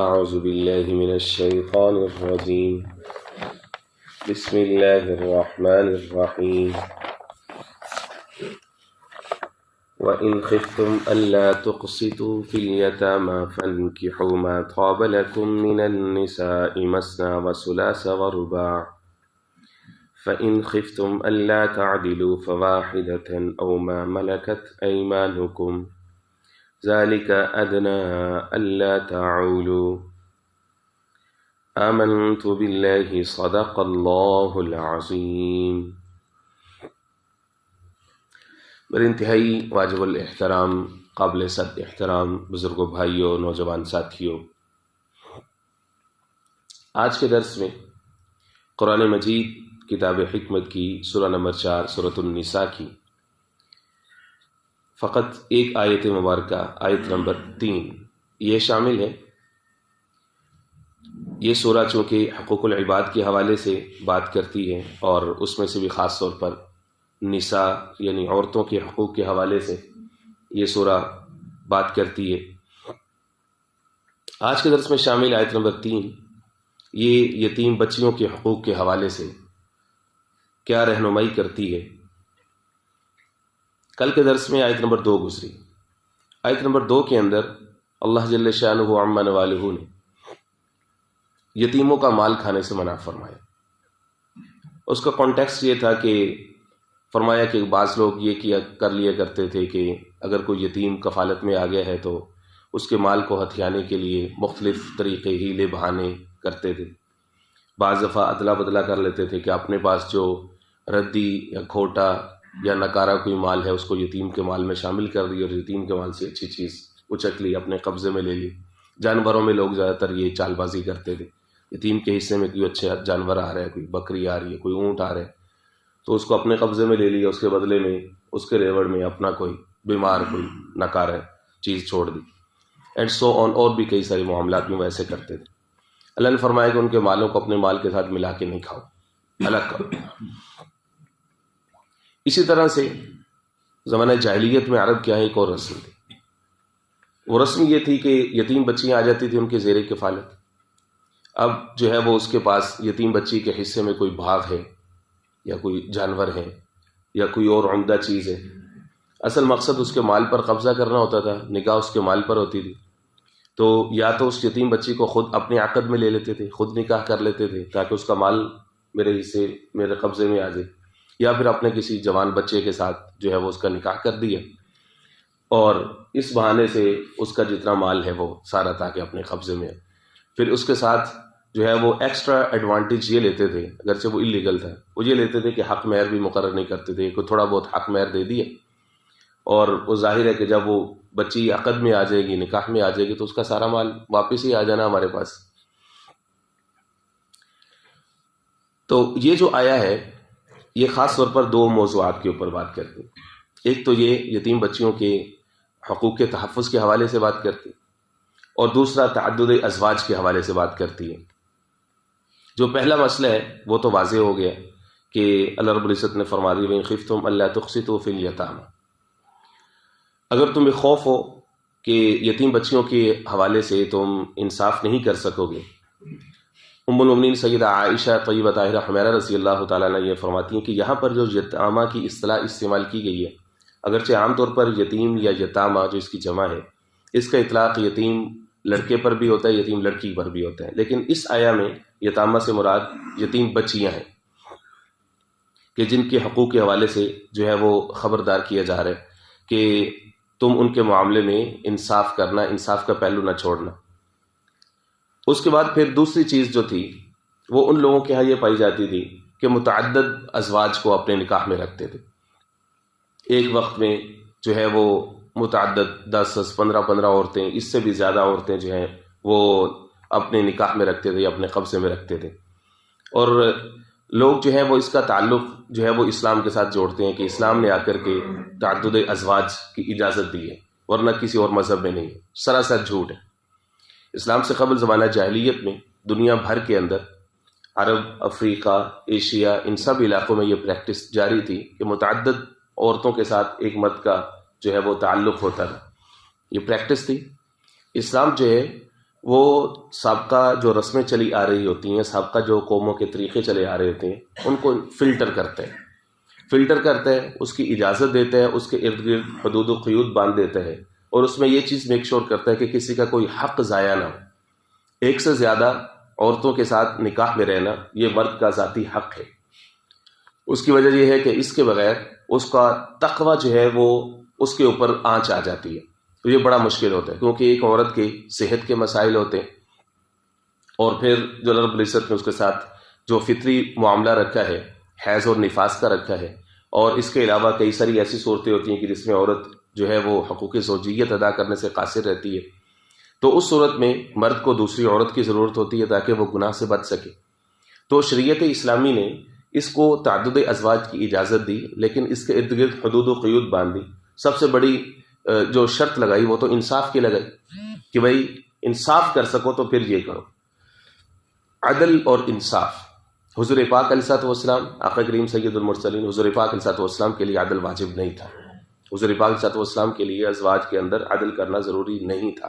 أعوذ بالله من الشيطان الرجيم بسم الله الرحمن الرحيم وإن خفتم ألا تقسطوا في اليتامى فانكحوا ما طاب لكم من النساء مثنى وثلاث ورباع فإن خفتم ألا تعدلوا فواحدة أو ما ملكت أيمانكم ذلك أدنى ألا تعولوا آمنت بالله صدق اللہ العظیم۔ میرے انتہائی واجب الاحترام، قابل صد احترام بزرگوں، بھائیوں، نوجوان ساتھیوں، آج کے درس میں قرآن مجید کتاب حکمت کی سورہ نمبر 4 سورۃ النساء کی فقط ایک آیت مبارکہ، آیت نمبر 3 یہ شامل ہے۔ یہ سورہ چونکہ حقوق العباد کے حوالے سے بات کرتی ہے اور اس میں سے بھی خاص طور پر نساء یعنی عورتوں کے حقوق کے حوالے سے یہ سورہ بات کرتی ہے۔ آج کے درس میں شامل آیت نمبر 3 یہ یتیم بچیوں کے حقوق کے حوالے سے کیا رہنمائی کرتی ہے۔ کل کے درس میں آیت نمبر 2 گزری۔ آیت نمبر 2 کے اندر اللہ جل شانہ عما نوالہ نے یتیموں کا مال کھانے سے منع فرمایا۔ اس کا کانٹیکسٹ یہ تھا کہ فرمایا کہ بعض لوگ یہ کر لیا کرتے تھے کہ اگر کوئی یتیم کفالت میں آ گیا ہے تو اس کے مال کو ہتھیانے کے لیے مختلف طریقے ہیلے بہانے کرتے تھے۔ بعض دفعہ ادلا بدلا کر لیتے تھے کہ اپنے پاس جو ردی یا کھوٹا یا نکارا کوئی مال ہے اس کو یتیم کے مال میں شامل کر دی اور یتیم کے مال سے اچھی چیز اچک لی، اپنے قبضے میں لے لی۔ جانوروں میں لوگ زیادہ تر یہ چال بازی کرتے تھے، یتیم کے حصے میں کوئی اچھا جانور آ رہا ہے، کوئی بکری آ رہی ہے، کوئی اونٹ آ رہا ہے تو اس کو اپنے قبضے میں لے لیا، اس کے بدلے میں اس کے ریوڑ میں اپنا کوئی بیمار کوئی نکارا چیز چھوڑ دی، اینڈ سو آن، اور بھی کئی سارے معاملات میں ویسے کرتے تھے۔ اللہ نے فرمایا کہ ان کے مالوں کو اپنے مال کے ساتھ ملا کے نہیں کھاؤ، الگ کرو۔ اسی طرح سے زمانہ جاہلیت میں عرب کیا ہے ایک اور رسم تھی۔ وہ رسم یہ تھی کہ یتیم بچیاں آ جاتی تھی ان کے زیر کفالت، اب جو ہے وہ اس کے پاس یتیم بچی کے حصے میں کوئی باغ ہے یا کوئی جانور ہے یا کوئی اور عمدہ چیز ہے، اصل مقصد اس کے مال پر قبضہ کرنا ہوتا تھا، نگاہ اس کے مال پر ہوتی تھی، تو یا تو اس یتیم بچی کو خود اپنے عقد میں لے لیتے تھے، خود نکاح کر لیتے تھے تاکہ اس کا مال میرے حصے میرے قبضے میں آ جائے، یا پھر اپنے کسی جوان بچے کے ساتھ جو ہے وہ اس کا نکاح کر دیا اور اس بہانے سے اس کا جتنا مال ہے وہ سارا تاکہ اپنے قبضے میں ہے۔ پھر اس کے ساتھ جو ہے وہ ایکسٹرا ایڈوانٹیج یہ لیتے تھے، اگرچہ وہ اللیگل تھا، وہ یہ لیتے تھے کہ حق مہر بھی مقرر نہیں کرتے تھے، کوئی تھوڑا بہت حق مہر دے دیا اور وہ ظاہر ہے کہ جب وہ بچی عقد میں آ جائے گی، نکاح میں آ جائے گی تو اس کا سارا مال واپس ہی آ جانا ہمارے پاس۔ تو یہ جو آیا ہے یہ خاص طور پر 2 موضوعات کے اوپر بات کرتی، ایک تو یہ یتیم بچیوں کے حقوق کے تحفظ کے حوالے سے بات کرتی اور دوسرا تعدد ازواج کے حوالے سے بات کرتی ہے۔ جو پہلا مسئلہ ہے وہ تو واضح ہو گیا کہ اللہ رب العزت نے فرما دیا وَإِنْ خِفْتُمْ أَلَّا تُقْسِطُوا فِي الْيَتَامَى، اگر تمہیں خوف ہو کہ یتیم بچیوں کے حوالے سے تم انصاف نہیں کر سکو گے۔ ام المؤمنین سیدہ عائشہ طیبہ طاہرہ حمیرہ رضی اللہ تعالیٰ عنہ یہ فرماتی ہیں کہ یہاں پر جو یتامہ کی اصطلاح استعمال کی گئی ہے، اگرچہ عام طور پر یتیم یا یتامہ جو اس کی جمع ہے، اس کا اطلاق یتیم لڑکے پر بھی ہوتا ہے، یتیم لڑکی پر بھی ہوتا ہے، لیکن اس آیا میں یتامہ سے مراد یتیم بچیاں ہیں کہ جن کے حقوق کے حوالے سے جو ہے وہ خبردار کیا جا رہا ہے کہ تم ان کے معاملے میں انصاف کرنا، انصاف کا پہلو نہ چھوڑنا۔ اس کے بعد پھر دوسری چیز جو تھی وہ ان لوگوں کے ہاں یہ پائی جاتی تھی کہ متعدد ازواج کو اپنے نکاح میں رکھتے تھے، ایک وقت میں جو ہے وہ متعدد 10 15 عورتیں، اس سے بھی زیادہ عورتیں جو ہیں وہ اپنے نکاح میں رکھتے تھے، اپنے قبضے میں رکھتے تھے، اور لوگ جو ہے وہ اس کا تعلق جو ہے وہ اسلام کے ساتھ جوڑتے ہیں کہ اسلام نے آ کر کے تعدد ازواج کی اجازت دی ہے، ورنہ کسی اور مذہب میں نہیں ہے، سراسر جھوٹ ہے۔ اسلام سے قبل زمانہ جاہلیت میں دنیا بھر کے اندر عرب، افریقہ، ایشیا، ان سب علاقوں میں یہ پریکٹس جاری تھی کہ متعدد عورتوں کے ساتھ ایک مرد کا جو ہے وہ تعلق ہوتا تھا، یہ پریکٹس تھی۔ اسلام جو ہے وہ سابقہ جو رسمیں چلی آ رہی ہوتی ہیں، سابقہ جو قوموں کے طریقے چلے آ رہے ہوتے ہیں، ان کو فلٹر کرتے ہیں، اس کی اجازت دیتا ہے، اس کے ارد گرد حدود و قیود باندھ دیتا ہے، اور اس میں یہ چیز میک شور کرتا ہے کہ کسی کا کوئی حق ضائع نہ ہو۔ ایک سے زیادہ عورتوں کے ساتھ نکاح میں رہنا یہ مرد کا ذاتی حق ہے۔ اس کی وجہ یہ ہے کہ اس کے بغیر اس کا تقوی جو ہے وہ اس کے اوپر آنچ آ جاتی ہے، تو یہ بڑا مشکل ہوتا ہے، کیونکہ ایک عورت کے صحت کے مسائل ہوتے ہیں، اور پھر جو رب العزت نے اس کے ساتھ جو فطری معاملہ رکھا ہے، حیض اور نفاس کا رکھا ہے، اور اس کے علاوہ کئی ساری ایسی صورتیں ہوتی ہیں کہ جس میں عورت جو ہے وہ حقوق زوجیت ادا کرنے سے قاصر رہتی ہے، تو اس صورت میں مرد کو دوسری عورت کی ضرورت ہوتی ہے تاکہ وہ گناہ سے بچ سکے۔ تو شریعت اسلامی نے اس کو تعدد ازواج کی اجازت دی، لیکن اس کے ارد گرد حدود و قیود باندھ دی۔ سب سے بڑی جو شرط لگائی وہ تو انصاف کی لگائی کہ بھائی انصاف کر سکو تو پھر یہ کرو، عدل اور انصاف۔ حضور پاک علیہ الصلوۃ والسلام، آقا کریم سید المرسلین، حضور پاک علیہ الصلوۃ والسلام کے لیے عدل واجب نہیں تھا، حضور پاک علیہ الصلوۃ والسلام کے لیے ازواج کے اندر عدل کرنا ضروری نہیں تھا،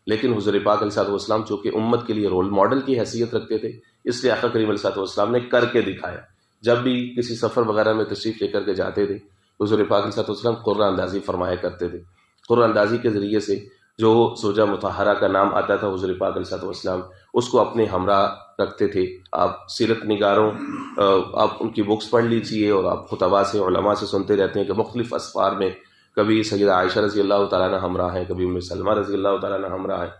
لیکن حضور پاک علیہ الصلوۃ والسلام چونکہ امت کے لیے رول ماڈل کی حیثیت رکھتے تھے، اس لیے آقا کریم علیہ الصلوۃ والسلام نے کر کے دکھایا۔ جب بھی کسی سفر وغیرہ میں تشریف لے کر کے جاتے تھے، حضور پاک علیہ الصلوۃ والسلام قرآن اندازی فرمایا کرتے تھے۔ قرآن اندازی کے ذریعے سے جو زوجہ مطہرہ کا نام آتا تھا، حضور پاک علیہ الصلوۃ والسلام اس کو اپنے ہمراہ رکھتے تھے۔ آپ سیرت نگاروں، آپ ان کی بکس پڑھ لیجئے، اور آپ خطباء سے، علماء سے سنتے رہتے ہیں کہ مختلف اسفار میں کبھی سیدہ عائشہ رضی اللہ تعالیٰ عنہ ہمراہ ہیں، کبھی ام سلمہ رضی اللہ تعالیٰ عنہ ہمراہ ہیں۔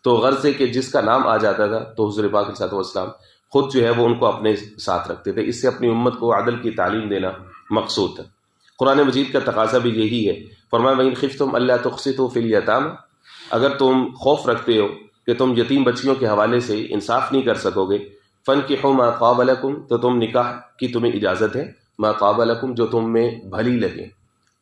تو غرض ہے کہ جس کا نام آ جاتا تھا تو حضور پاک علیہ الصلوۃ والسلام خود جو ہے وہ ان کو اپنے ساتھ رکھتے تھے۔ اس سے اپنی امت کو عدل کی تعلیم دینا مقصود ہے۔ قرآن مجید کا تقاضا بھی یہی ہے، فرمایا وَإِنْ خِفْتُمْ أَلَّا تُقْسِطُوا فِي الْيَتَامَىٰ، اگر تم خوف رکھتے ہو کہ تم یتیم بچیوں کے حوالے سے انصاف نہیں کر سکو گے، فَانْكِحُوا مَا طَابَ لَكُمْ، تو تم نکاح کی تمہیں اجازت ہے، مَا طَابَ لَكُمْ، جو تم میں بھلی لگے۔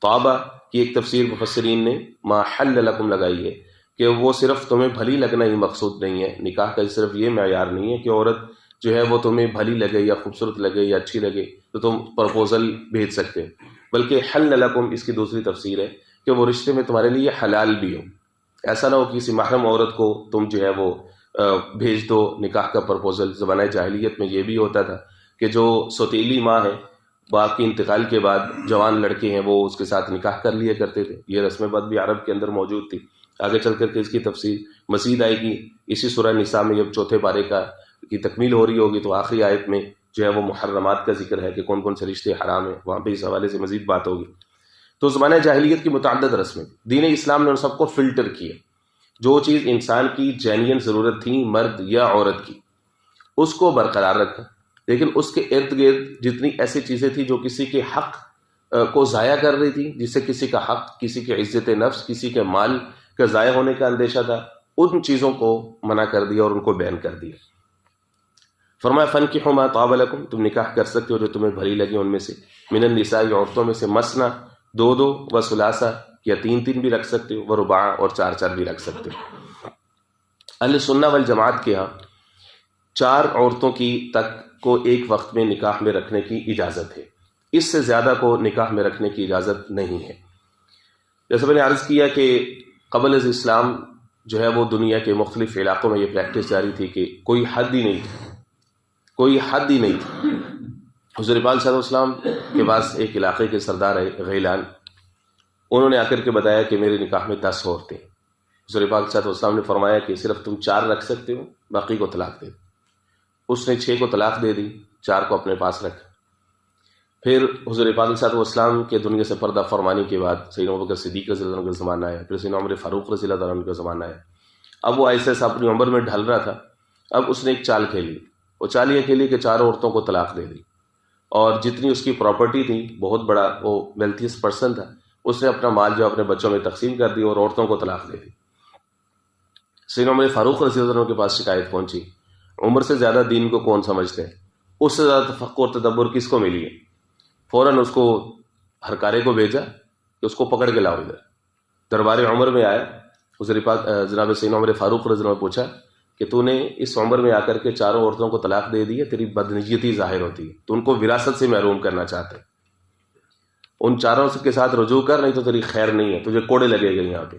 طابہ کی ایک تفسیر مفسرین نے مَا حَلَّ لَكُمْ لگائی ہے کہ وہ صرف تمہیں بھلی لگنا ہی مقصود نہیں ہے، نکاح کا صرف یہ معیار نہیں ہے کہ عورت جو ہے وہ تمہیں بھلی لگے یا خوبصورت لگے یا اچھی لگے تو تم پرپوزل بھیج سکتے ہو، بلکہ حل لکم اس کی دوسری تفسیر ہے کہ وہ رشتے میں تمہارے لیے حلال بھی ہو۔ ایسا نہ ہو کہ کسی محرم عورت کو تم جو ہے وہ بھیج دو نکاح کا پرپوزل۔ زمانہ جاہلیت میں یہ بھی ہوتا تھا کہ جو سوتیلی ماں ہے، باپ کے انتقال کے بعد جوان لڑکے ہیں، وہ اس کے ساتھ نکاح کر لیا کرتے تھے۔ یہ رسم بد بھی عرب کے اندر موجود تھی۔ آگے چل کر کے اس کی تفسیر مزید آئے گی، اسی سورہ نساء میں جب چوتھے پارے کی تکمیل ہو رہی ہوگی تو آخری آیت میں جو ہے وہ محرمات کا ذکر ہے کہ کون کون سے رشتے حرام ہیں، وہاں پہ اس حوالے سے مزید بات ہوگی۔ تو زمانہ جاہلیت کی متعدد رسمیں، دین اسلام نے ان سب کو فلٹر کیا۔ جو چیز انسان کی جینین ضرورت تھی، مرد یا عورت کی، اس کو برقرار رکھا، لیکن اس کے ارد گرد جتنی ایسی چیزیں تھیں جو کسی کے حق کو ضائع کر رہی تھی، جس سے کسی کا حق، کسی کی عزت نفس، کسی کے مال کا ضائع ہونے کا اندیشہ تھا، ان چیزوں کو منع کر دیا اور ان کو بین کر دیا۔ فرمایا فَانْكِحُوا مَا طَابَ لَكُمْ، تم نکاح کر سکتے ہو جو تمہیں بھلی لگے ان میں سے، من النساء، عورتوں میں سے، مثنى، دو دو، و ثلاثہ، یا تین تین بھی رکھ سکتے ہو، و رباع، اور چار چار بھی رکھ سکتے ہو۔ اہل سنہ والجماعت کے ہاں 4 عورتوں کی تک کو ایک وقت میں نکاح میں رکھنے کی اجازت ہے، اس سے زیادہ کو نکاح میں رکھنے کی اجازت نہیں ہے۔ جیسے میں نے عرض کیا کہ قبل از اسلام جو ہے وہ دنیا کے مختلف علاقوں میں یہ پریکٹس جاری تھی کہ کوئی حد ہی نہیں تھی، کوئی حد ہی نہیں تھی۔ حضور پاک صلی اللہ علیہ وسلم کے پاس ایک علاقے کے سردار ہے غیلان، انہوں نے آ کر کے بتایا کہ میرے نکاح میں 10 عورتیں۔ حضور پاک صلی اللہ علیہ وسلم نے فرمایا کہ صرف تم 4 رکھ سکتے ہو، باقی کو طلاق دے دو۔ اس نے 6 کو طلاق دے دی، 4 کو اپنے پاس رکھا۔ پھر حضور پاک صلی اللہ علیہ وسلم کے دنیا سے پردہ فرمانی کے بعد سیدنا ابوبکر صدیق رضی اللہ عنہ کا زمانہ آیا، پھر سیدنا عمر فاروق رضی اللہ عنہ کا زمانہ آیا۔ اب وہ ایسے ایسا اپنی عمر میں ڈھل رہا تھا، اب اس نے ایک چال کھیلی، وہ چال یہ کھیلی کہ 4 عورتوں کو طلاق دے دی، اور جتنی اس کی پراپرٹی تھی، بہت بڑا وہ ویلتھیسٹ پرسن تھا، اس نے اپنا مال جو اپنے بچوں میں تقسیم کر دی اور عورتوں کو طلاق دے دی۔ سیدنا عمر فاروق رضی اللہ عنہ کے پاس شکایت پہنچی، عمر سے زیادہ دین کو کون سمجھتے ہیں، اس سے زیادہ تفقہ اور تدبر کس کو ملی ہے؟ فوراً اس کو ہر کارے کو بھیجا کہ اس کو پکڑ کے لاؤ ادھر۔ دربار عمر میں آیا، حضور پاک جناب سیدنا عمر فاروق رضی اللہ عنہ نے پوچھا کہ تو نے اس عمر میں آ کر کے 4 عورتوں کو طلاق دے دی ہے، تیری بدنیتی ظاہر ہوتی ہے، تو ان کو وراثت سے محروم کرنا چاہتے ہیں، ان 4 کے ساتھ رجوع کر، نہیں تو تیری خیر نہیں ہے، تجھے کوڑے لگے گا یہاں پہ۔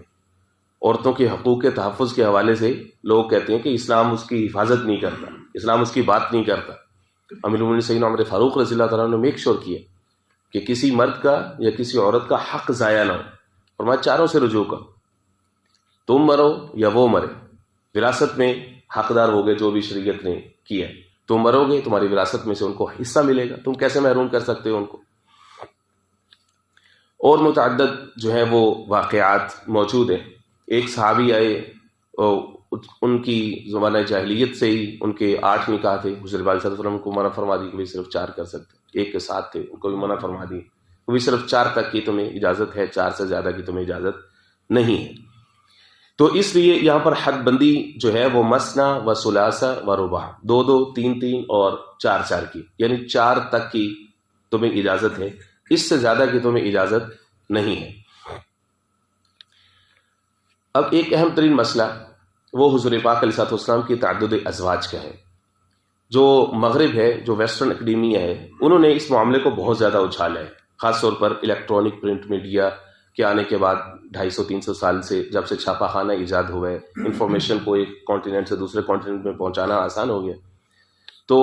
عورتوں کے حقوق کے تحفظ کے حوالے سے لوگ کہتے ہیں کہ اسلام اس کی حفاظت نہیں کرتا، اسلام اس کی بات نہیں کرتا۔ امیر المومنین سیدنا عمر فاروق رضی اللہ تعالیٰ نے میک شور کیا کہ کسی مرد کا یا کسی عورت کا حق ضائع نہ ہو، فرمایا چاروں سے رجوع کرو، تم مرو یا وہ مرے، وراثت میں حقدار ہو گئے جو بھی شریعت نے کیا ہے، تم مرو گے تمہاری وراثت میں سے ان کو حصہ ملے گا، تم کیسے محروم کر سکتے ہو ان کو۔ اور متعدد جو ہے وہ واقعات موجود ہیں۔ ایک صحابی آئے، ان کی زمانہ جاہلیت سے ہی ان کے 8 نکاح تھے، حضور پاک صلی اللہ علیہ وسلم کو منع فرما دی کہ صرف 4 کر سکتے، ایک کے ساتھ تھے ان کو بھی منع فرما دی، وہ بھی صرف 4 تک کی تمہیں اجازت ہے، 4 سے زیادہ کی تمہیں اجازت نہیں ہے۔ تو اس لیے یہاں پر حد بندی جو ہے وہ مثنا و ثلاثہ و رباع، 2 3 اور 4 کی، یعنی 4 تک کی تمہیں اجازت ہے، اس سے زیادہ کی تمہیں اجازت نہیں ہے۔ اب ایک اہم ترین مسئلہ وہ حضور پاک علیہ الصلوۃ والسلام کی تعدد ازواج کا ہے۔ جو مغرب ہے، جو ویسٹرن اکیڈیمیا ہے، انہوں نے اس معاملے کو بہت زیادہ اچھالا ہے، خاص طور پر الیکٹرانک پرنٹ میڈیا کے آنے کے بعد 250-300 سال سے، جب سے چھاپا خانہ ایجاد ہوا ہے، انفارمیشن کو ایک کانٹیننٹ سے دوسرے کانٹیننٹ میں پہنچانا آسان ہو گیا۔ تو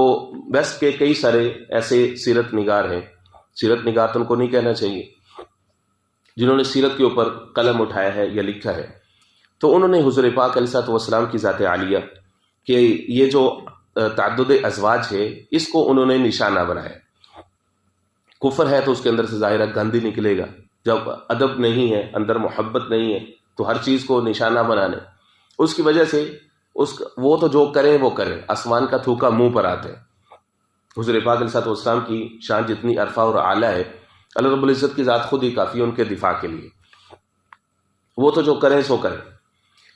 ویسٹ کے کئی سارے ایسے سیرت نگار ہیں، سیرت نگار تو ان کو نہیں کہنا چاہیے، جنہوں نے سیرت کے اوپر قلم اٹھایا ہے یا لکھا ہے، تو انہوں نے حضور پاک علیہ الصلوۃ والسلام کی ذات عالیہ کہ یہ جو تعدد ازواج ہے اس کو انہوں نے نشانہ بنایا۔ کفر ہے تو اس کے اندر سے ظاہرہ گند ہی نکلے گا، جب ادب نہیں ہے، اندر محبت نہیں ہے، تو ہر چیز کو نشانہ بنانے، اس کی وجہ سے وہ تو جو کریں وہ کریں، آسمان کا تھوکا منہ پر آتا ہے۔ حضور پاک علیہ الصلوۃ والسلام کی شان جتنی عرفہ اور اعلیٰ ہے، اللہ رب العزت کی ذات خود ہی کافی ہے ان کے دفاع کے لیے، وہ تو جو کریں سو کریں۔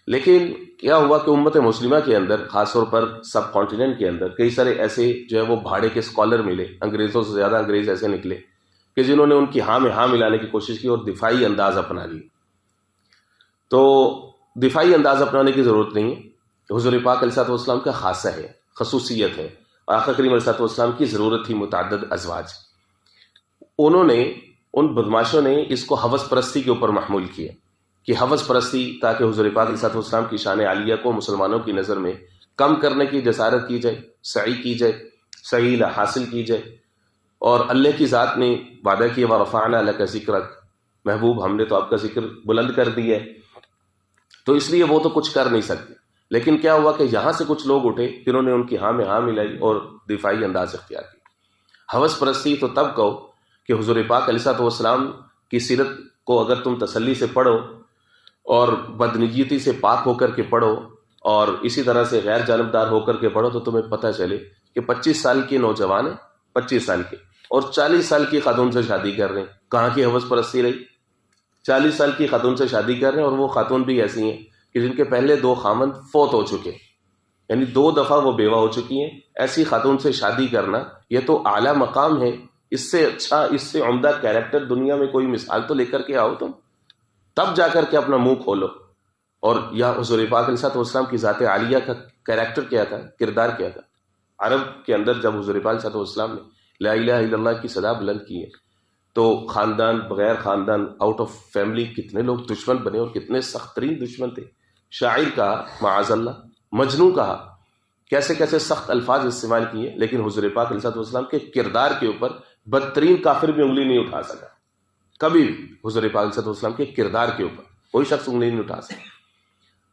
لیکن کیا ہوا کہ امت مسلمہ کے اندر، خاص طور پر سب کانٹیننٹ کے اندر، کئی سارے ایسے جو ہے وہ بھاڑے کے اسکالر ملے، انگریزوں سے زیادہ انگریز ایسے نکلے کہ جنہوں نے ان کی ہاں میں ہاں ملانے کی کوشش کی اور دفاعی انداز اپنا لی۔ تو دفاعی انداز اپنانے کی ضرورت نہیں ہے، حضور پاک علیہ الصلوۃ والسلام کا خاصہ ہے، خصوصیت ہے، اور آقا کریم علیہ الصلوۃ والسلام کی ضرورت تھی متعدد ازواج۔ انہوں نے، ان بدماشوں نے اس کو ہوس پرستی کے اوپر محمول کیا کہ ہوس پرستی، تاکہ حضور پاک علیہ الصلوۃ والسلام کی شان عالیہ کو مسلمانوں کی نظر میں کم کرنے کی جسارت کی جائے، سعی کی جائے، سعی حاصل کی جائے۔ اور اللہ کی ذات نے وعدہ کیا وَرَفَعْنَا لَكَ ذِكْرَكَ، محبوب ہم نے تو آپ کا ذکر بلند کر دیا ہے، تو اس لیے وہ تو کچھ کر نہیں سکتے۔ لیکن کیا ہوا کہ یہاں سے کچھ لوگ اٹھے جنہوں نے ان کی ہاں میں ہاں ملائی اور دفاعی انداز اختیار کی۔ ہوس پرستی تو تب کہو کہ حضور پاک علیہ الصلوۃ والسلام کی سیرت کو اگر تم تسلی سے پڑھو اور بدنیتی سے پاک ہو کر کے پڑھو اور اسی طرح سے غیر جانبدار ہو کر کے پڑھو، تو تمہیں پتہ چلے کہ 25 سال کے نوجوان ہیں، 25 سال کے، اور 40 سال کی خاتون سے شادی کر رہے ہیں۔ کہاں کی ہوس پرستی رہی؟ 40 سال کی خاتون سے شادی کر رہے ہیں، اور وہ خاتون بھی ایسی ہیں کہ جن کے پہلے 2 خامند فوت ہو چکے، یعنی 2 دفعہ وہ بیوہ ہو چکی ہیں۔ ایسی خاتون سے شادی کرنا یہ تو اعلیٰ مقام ہے، اس سے اچھا، اس سے عمدہ کیریکٹر دنیا میں کوئی مثال تو لے کر کے آؤ تم، تب جا کر کے اپنا منہ کھولو۔ اور یا حضور پاک علیہ الصلوۃ والسلام کی ذات عالیہ کا کیریکٹر کیا تھا، کردار کیا تھا؟ عرب کے اندر جب حضور پاک علیہ الصلوۃ والسلام نے لا الہ الا اللہ کی صدا بلند کی ہے، تو خاندان، بغیر خاندان، آؤٹ آف فیملی کتنے لوگ دشمن بنے، اور کتنے سخت ترین دشمن تھے۔ شاعر کہا معاذ اللہ، مجنوں کہا، کیسے کیسے سخت الفاظ استعمال کیے، لیکن حضور پاک علیہ الصلوۃ والسلام کے کردار کے اوپر بدترین کافر بھی انگلی نہیں اٹھا سکا، کبھی بھی حضور پاک علیہ الصلوۃ والسلام کے کردار کے اوپر کوئی شخص انگلی نہیں اٹھا سکا۔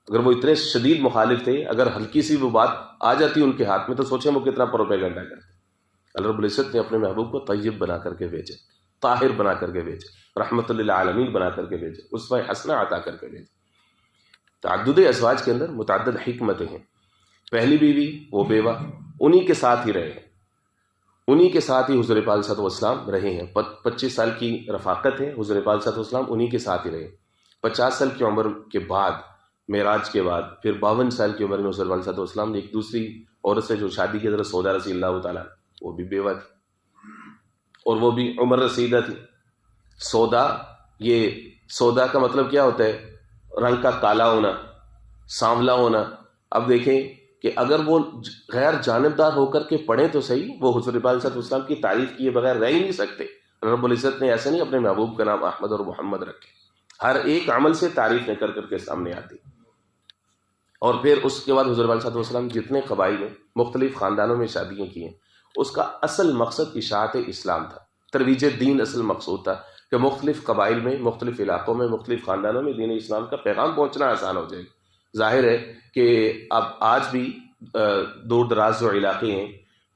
اگر وہ اتنے شدید مخالف تھے، اگر ہلکی سی وہ بات آ جاتی ان کے ہاتھ میں، تو سوچیں وہ کتنا پروپیگنڈا کرتے۔ اللہ رب العزت نے اپنے محبوب کو طیب بنا کر کے بھیجے، طاہر بنا کر کے بھیجے، رحمت للعالمین بنا کر کے بھیجے، اسوہ حسنہ عطا کر کے بھیجے۔ تعدد ازواج کے اندر متعدد حکمتیں ہیں۔ پہلی بیوی وہ بیوہ، انہی کے ساتھ ہی رہے ہیں، انہی کے ساتھ ہی حضور پاک علیہ الصلوۃ والسلام رہے ہیں۔ 25 سال کی رفاقت ہے، حضور پاک علیہ الصلوۃ والسلام انہی کے ساتھ ہی رہے۔ 50 سال کی عمر کے بعد، معراج کے بعد، پھر 52 سال کی عمر میں حضور پاک علیہ الصلوۃ والسلام نے ایک دوسری عورت سے جو شادی کی، حضرت سودا رضی اللہ تعالیٰ، وہ بھی بیوہ تھی، اور وہ بھی عمر رسیدہ تھی۔ سودا، یہ سودا کا مطلب کیا ہوتا ہے؟ رنگ کا کالا ہونا، سانولا ہونا۔ اب دیکھیں کہ اگر وہ غیر جانبدار ہو کر کے پڑھیں تو صحیح، وہ حضور پاک علیہ الصلوۃ والسلام کی تعریف کیے بغیر رہ ہی نہیں سکتے۔ رب العزت نے ایسے نہیں اپنے محبوب کا نام احمد اور محمد رکھے، ہر ایک عمل سے تعریف کر کر کے سامنے آتی. اور پھر اس کے بعد حضور علیہ وسلم جتنے قبائل میں مختلف خاندانوں میں شادیاں کی ہیں، اس کا اصل مقصد اشاعت اسلام تھا، ترویج دین اصل مقصود تھا کہ مختلف قبائل میں، مختلف علاقوں میں، مختلف خاندانوں میں دین اسلام کا پیغام پہنچنا آسان ہو جائے گا. ظاہر ہے کہ اب آج بھی دور دراز جو علاقے ہیں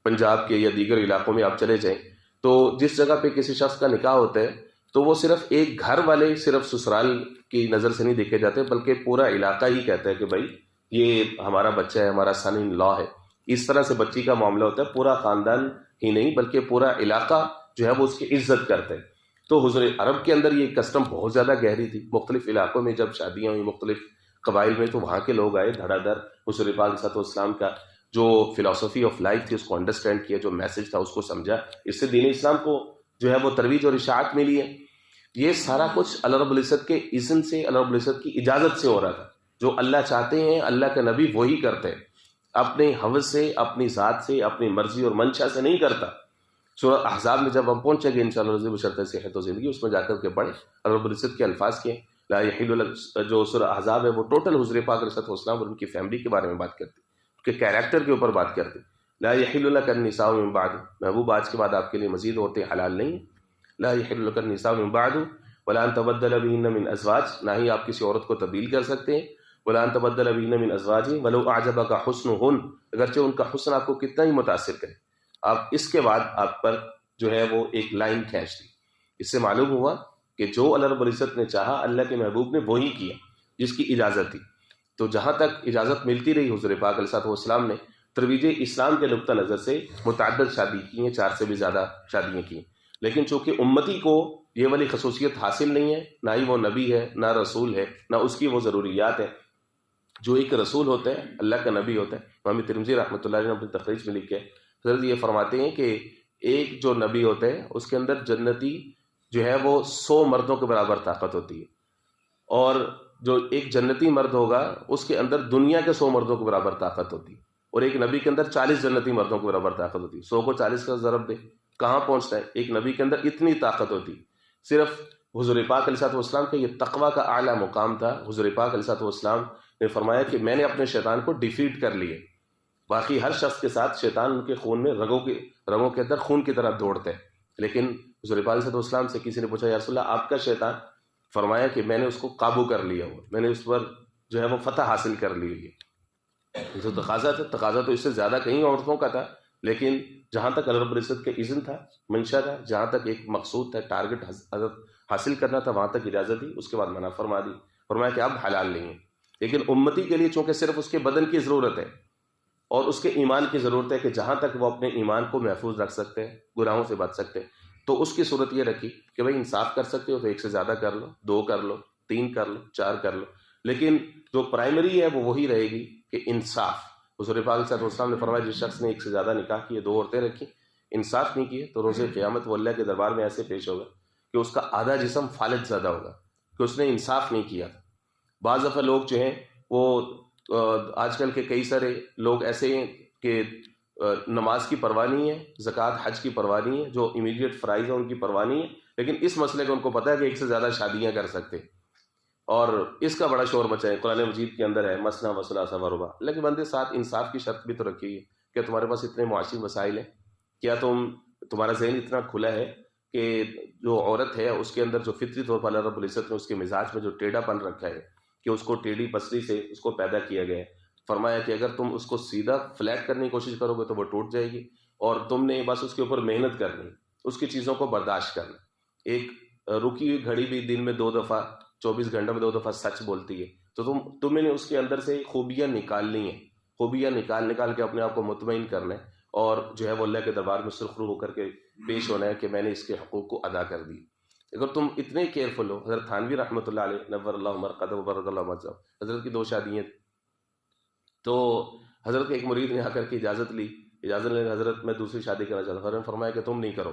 پنجاب کے یا دیگر علاقوں میں آپ چلے جائیں تو جس جگہ پہ کسی شخص کا نکاح ہوتا ہے تو وہ صرف ایک گھر والے صرف سسرال کی نظر سے نہیں دیکھے جاتے، بلکہ پورا علاقہ ہی کہتا ہے کہ بھائی یہ ہمارا بچہ ہے، ہمارا سن ان لا ہے. اس طرح سے بچی کا معاملہ ہوتا ہے، پورا خاندان ہی نہیں بلکہ پورا علاقہ جو ہے وہ اس کی عزت کرتے ہیں. تو حضور عرب کے اندر یہ کسٹم بہت زیادہ گہری تھی. مختلف علاقوں میں جب شادیاں ہوئی مختلف قبائل میں تو وہاں کے لوگ آئے دھڑا دھڑ حضور پاک صلی اللہ علیہ وسلم کا جو فلسفی آف لائف تھی اس کو انڈرسٹینڈ کیا، جو میسج تھا اس کو سمجھا. اس سے دین اسلام کو جو ہے وہ ترویج اور اشاعت ملی ہے. یہ سارا کچھ اللہ رب العزت کے اذن سے، اللہ رب العزت کی اجازت سے ہو رہا تھا. جو اللہ چاہتے ہیں اللہ کے نبی وہی کرتے ہیں، اپنے حوث سے، اپنی ذات سے، اپنی مرضی اور منشا سے نہیں کرتا. سورہ احزاب میں جب ہم پہنچیں گے انشاءاللہ بشرط صحت و زندگی، اس میں جا کر کے پڑھیں اللہ رب العزت کے الفاظ کے لا یحل لک. جو سورہ احزاب ہے وہ ٹوٹل حضور پاک علیہ السلام اور ان کی فیملی کے بارے میں بات کرتی، ان کے کیریکٹر کے اوپر بات کرتی. لا یحل لک النساء من بعد، محبوب آج کے بعد آپ کے لیے مزید عورتیں حلال نہیں. لا یحل لک النساء من بعد ولا ان تبدل بهن من ازواج، نہ ہی آپ کسی عورت کو تبدیل کر سکتے ہیں. ولا ان تبدل بهن من ازواج ولو اعجبک حسنهن، اگرچہ ان کا حسن آپ کو کتنا ہی متاثر کرے. اب اس کے بعد آپ پر جو ہے وہ ایک لائن کھینچ دی. اس سے معلوم ہوا کہ جو اللہ رب العزت نے چاہا اللہ کے محبوب نے وہی کیا جس کی اجازت تھی. تو جہاں تک اجازت ملتی رہی حضور پاک علیہ السلام نے ترویج اسلام کے نقطہ نظر سے متعدد شادی کی ہیں، 4 سے بھی زیادہ شادیاں کی ہیں. لیکن چونکہ امتی کو یہ والی خصوصیت حاصل نہیں ہے، نہ ہی وہ نبی ہے، نہ رسول ہے، نہ اس کی وہ ضروریات ہیں. جو ایک رسول ہوتا ہے اللہ کا نبی ہوتا ہے. امام ترمذی رحمۃ اللہ علیہ نے اپنی تخریج میں لکھے حضرت یہ فرماتے ہیں کہ ایک جو نبی ہوتا ہے اس کے اندر جنتی جو ہے وہ 100 مردوں کے برابر طاقت ہوتی ہے، اور جو ایک جنتی مرد ہوگا اس کے اندر دنیا کے 100 مردوں کے برابر طاقت ہوتی ہے. اور ایک نبی کے اندر 40 جنتی مردوں کے برابر طاقت ہوتی ہے. 100 کو 40 کا ضرب دے کہاں پہنچتا ہے؟ ایک نبی کے اندر اتنی طاقت ہوتی. صرف حضور پاک علیہ السلام کے یہ تقوی کا اعلیٰ مقام تھا. حضور پاک علیہ السلام نے فرمایا کہ میں نے اپنے شیطان کو ڈیفیٹ کر لیے. باقی ہر شخص کے ساتھ شیطان ان کے خون میں رگوں کے اندر خون کی طرح دوڑتے ہیں، لیکن حضور پاک صلی اللہ علیہ وسلم سے کسی نے پوچھا یا رسول اللہ آپ کا شیطان؟ فرمایا کہ میں نے اس کو قابو کر لیا ہوا، میں نے اس پر جو ہے وہ فتح حاصل کر لی ہوئی ہے. جو تقاضا تو اس سے زیادہ کہیں عورتوں کا تھا، لیکن جہاں تک اللہ رب العزت کے اذن تھا، منشا تھا، جہاں تک ایک مقصود تھا، ٹارگٹ حاصل کرنا تھا، وہاں تک اجازت دی. اس کے بعد منع فرما دی، فرمایا کہ اب حلال نہیں ہے. لیکن امتی کے لیے چونکہ صرف اس کے بدن کی ضرورت ہے اور اس کے ایمان کی ضرورت ہے کہ جہاں تک وہ اپنے ایمان کو محفوظ رکھ سکتے ہیں، گناہوں سے بچ سکتے ہیں، تو اس کی صورت یہ رکھی کہ بھائی انصاف کر سکتے ہو تو 1 سے زیادہ کر لو، 2 کر لو، 3 کر لو، 4 کر لو. لیکن جو پرائمری ہے وہ وہی رہے گی کہ انصاف. حضور پاک صلی اللہ علیہ وسلم نے فرمایا جس شخص نے 1 سے زیادہ نکاح کیے، 2 عورتیں رکھی، انصاف نہیں کیے تو روز قیامت وہ اللہ کے دربار میں ایسے پیش ہوگا کہ اس کا آدھا جسم فالج زدہ ہوگا کہ اس نے انصاف نہیں کیا. بعض دفعہ لوگ جو ہیں وہ آج کل کے کئی سارے لوگ ایسے ہیں کہ نماز کی پرواہ نہیں ہے، زکوٰۃ حج کی پرواہ نہیں ہے، جو امیڈیٹ فرائض ہیں ان کی پرواہ نہیں ہے، لیکن اس مسئلے کو ان کو پتہ ہے کہ 1 سے زیادہ شادیاں کر سکتے اور اس کا بڑا شور مچا ہے. قرآن مجید کے اندر ہے مثنیٰ و ثلاثہ و رباع. اللہ کے بندے ساتھ انصاف کی شرط بھی تو رکھی ہے کہ تمہارے پاس اتنے معاشی وسائل ہیں، کیا تمہارا ذہن اتنا کھلا ہے کہ جو عورت ہے اس کے اندر جو فطری طور پر اللہ رب العزت نے اس کے مزاج میں جو ٹیڑھا پن رکھا ہے کہ اس کو ٹیڑھی پسلی سے اس کو پیدا کیا گیا ہے، فرمایا کہ اگر تم اس کو سیدھا فلیٹ کرنے کی کوشش کرو گے تو وہ ٹوٹ جائے گی، اور تم نے بس اس کے اوپر محنت کرنی، اس کی چیزوں کو برداشت کرنا. ایک رکی ہوئی گھڑی بھی دن میں 2 دفعہ 24 گھنٹے میں 2 دفعہ سچ بولتی ہے، تو تمہیں نے اس کے اندر سے خوبیاں نکالنی ہیں، خوبیاں نکال کے اپنے آپ کو مطمئن کرنا ہے، اور جو ہے وہ اللہ کے دربار میں سرخرو ہو کر کے پیش ہونا ہے کہ میں نے اس کے حقوق کو ادا کر دی. اگر تم اتنے کیئرفل ہو، حضرت تھانوی رحمۃ اللہ علیہ نور اللہ مرقدہ وبرک اللہ مذہب، حضرت کی 2 شادیاں، تو حضرت کے ایک مرید نے آ کر کے اجازت لینے حضرت میں دوسری شادی کرنا چاہتا ہوں. حضرت نے فرمایا کہ تم نہیں کرو.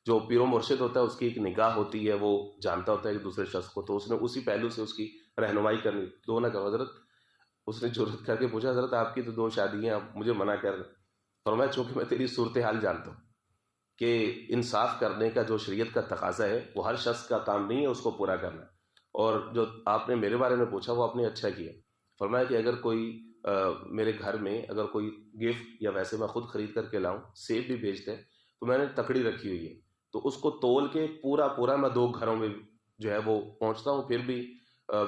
جو پیر و مرشد ہوتا ہے اس کی ایک نگاہ ہوتی ہے، وہ جانتا ہوتا ہے کہ دوسرے شخص کو، تو اس نے اسی پہلو سے اس کی رہنمائی کرنی. 2 نہ کرو. حضرت اس نے جرأت کر کے پوچھا حضرت آپ کی تو 2 شادیاں، آپ مجھے منع کر رہے. فرمایا چونکہ میں تیری صورتحال جانتا ہوں کہ انصاف کرنے کا جو شریعت کا تقاضا ہے وہ ہر شخص کا کام نہیں ہے اس کو پورا کرنا، اور جو آپ نے میرے بارے میں پوچھا وہ آپ نے اچھا کیا. فرمایا کہ اگر کوئی میرے گھر میں اگر کوئی گفٹ یا ویسے میں خود خرید کر کے لاؤں، سیب بھی بھیجتے ہیں، تو میں نے تکڑی رکھی ہوئی ہے، تو اس کو تول کے پورا پورا میں 2 گھروں میں جو ہے وہ پہنچتا ہوں. پھر بھی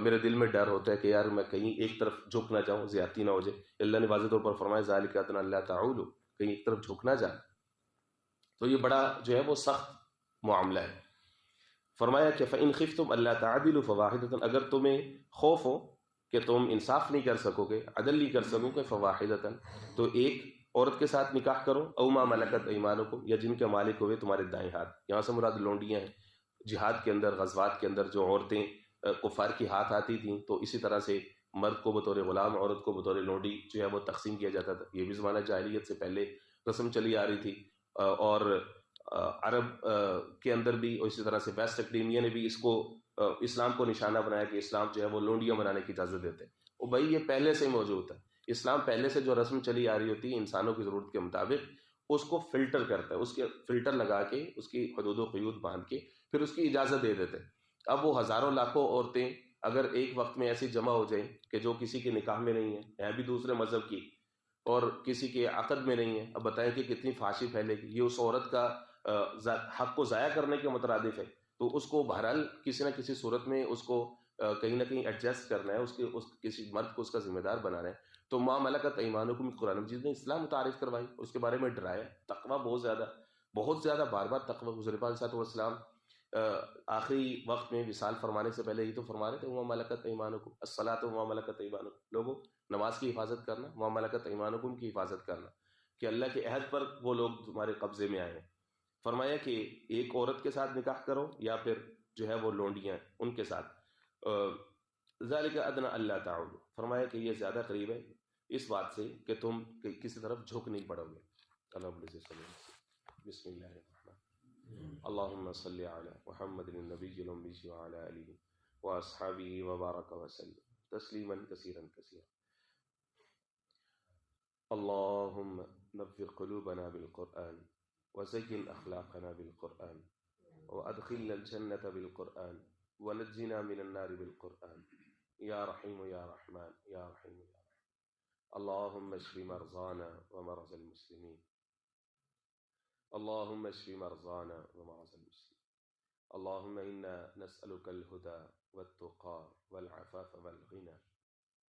میرے دل میں ڈر ہوتا ہے کہ یار میں کہیں ایک طرف جھک نہ جاؤں، زیادتی نہ ہو جائے. اللہ نے واضح طور پر فرمایا ذالک ادنی اللہ تعولوا، کہیں ایک طرف جھک نہ جائے. تو یہ بڑا جو ہے وہ سخت معاملہ ہے. فرمایا کہ فَإِنْ خِفْتُمْ أَلَّا تَعْدِلُوا فَوَاحِدَةً، اگر تمہیں خوف ہو کہ تم انصاف نہیں کر سکو گے، عدل نہیں کر سکو گے، فَوَاحِدَةً، تو ایک عورت کے ساتھ نکاح کرو، او ما ملکت ایمانکم، یا جن کے مالک ہوئے تمہارے دائیں ہاتھ. یہاں سے مراد لونڈیاں ہیں. جہاد کے اندر، غزوات کے اندر جو عورتیں کفار کی ہاتھ آتی تھیں، تو اسی طرح سے مرد کو بطور غلام، عورت کو بطور لونڈی جو ہے وہ تقسیم کیا جاتا تھا. یہ بھی زمانہ جاہلیت سے پہلے رسم چلی آ رہی تھی. اور عرب کے اندر بھی، اور اسی طرح سے ویسٹ اکیڈیمیا نے بھی اس کو اسلام کو نشانہ بنایا کہ اسلام جو ہے وہ لونڈیاں بنانے کی اجازت دیتے ہیں. وہ بھائی یہ پہلے سے ہی موجود ہے. اسلام پہلے سے جو رسم چلی آ رہی ہوتی ہے انسانوں کی ضرورت کے مطابق، اس کو فلٹر کرتا ہے، اس کے فلٹر لگا کے، اس کی حدود و قیود باندھ کے پھر اس کی اجازت دے دیتے ہیں. اب وہ ہزاروں لاکھوں عورتیں اگر ایک وقت میں ایسی جمع ہو جائیں کہ جو کسی کے نکاح میں نہیں ہیں بھی دوسرے مذہب کی، اور کسی کے عقد میں نہیں ہے، اب بتائیں کہ کتنی فحاشی پھیلے گی. یہ اس عورت کا حق کو ضائع کرنے کے مترادف ہے. تو اس کو بہرحال کسی نہ کسی صورت میں اس کو کہیں نہ کہیں ایڈجسٹ کرنا ہے، اس کسی مرد کو اس کا ذمہ دار بنانا ہے. تو ما ملکت ایمانکم قرآن مجید نے اسلام متعارف کروائی، اس کے بارے میں ڈرایا. تقویٰ بہت زیادہ بار بار تقویٰ. حضور پاک صلی اللہ علیہ وسلم آخری وقت میں وصال فرمانے سے پہلے یہ تو فرما رہے تھے وما ملکت ایمانکم الصلاۃ وما ملکت ایمانکم. لوگوں، نماز کی حفاظت کرنا، وما ملکت ایمانکم کی حفاظت کرنا، کہ اللہ کے عہد پر وہ لوگ تمہارے قبضے میں آئے ہیں. فرمایا کہ ایک عورت کے ساتھ نکاح کرو یا پھر جو ہے وہ لونڈیاں ان کے ساتھ. ذالک ادنی اللہ تعولوا، فرمایا کہ یہ زیادہ قریب ہے اس بات سے کہ تم کسی طرف جھک نہیں پڑو گے. اللہ بسم اللہ الرحمن اللہم صلی علی محمد النبی الأمی وعلی آلہ واصحابہ وبارک وسلم تسلیما کثیرا کثیرا. اللہم نور قلوبنا بالقرآن وزین اخلاقنا بالقرآن وادخلنا الجنة بالقرآن ونجنا من النار بالقرآن یا رحیم یا رحمن یا رحیم یا رحیم. اللہم اشف مرضانا ومرضى المسلمین، اللہم اشف مرضانا ومرضى المسلمین. اللہم انا نسألك الهدى والتقى والعفاف والغنى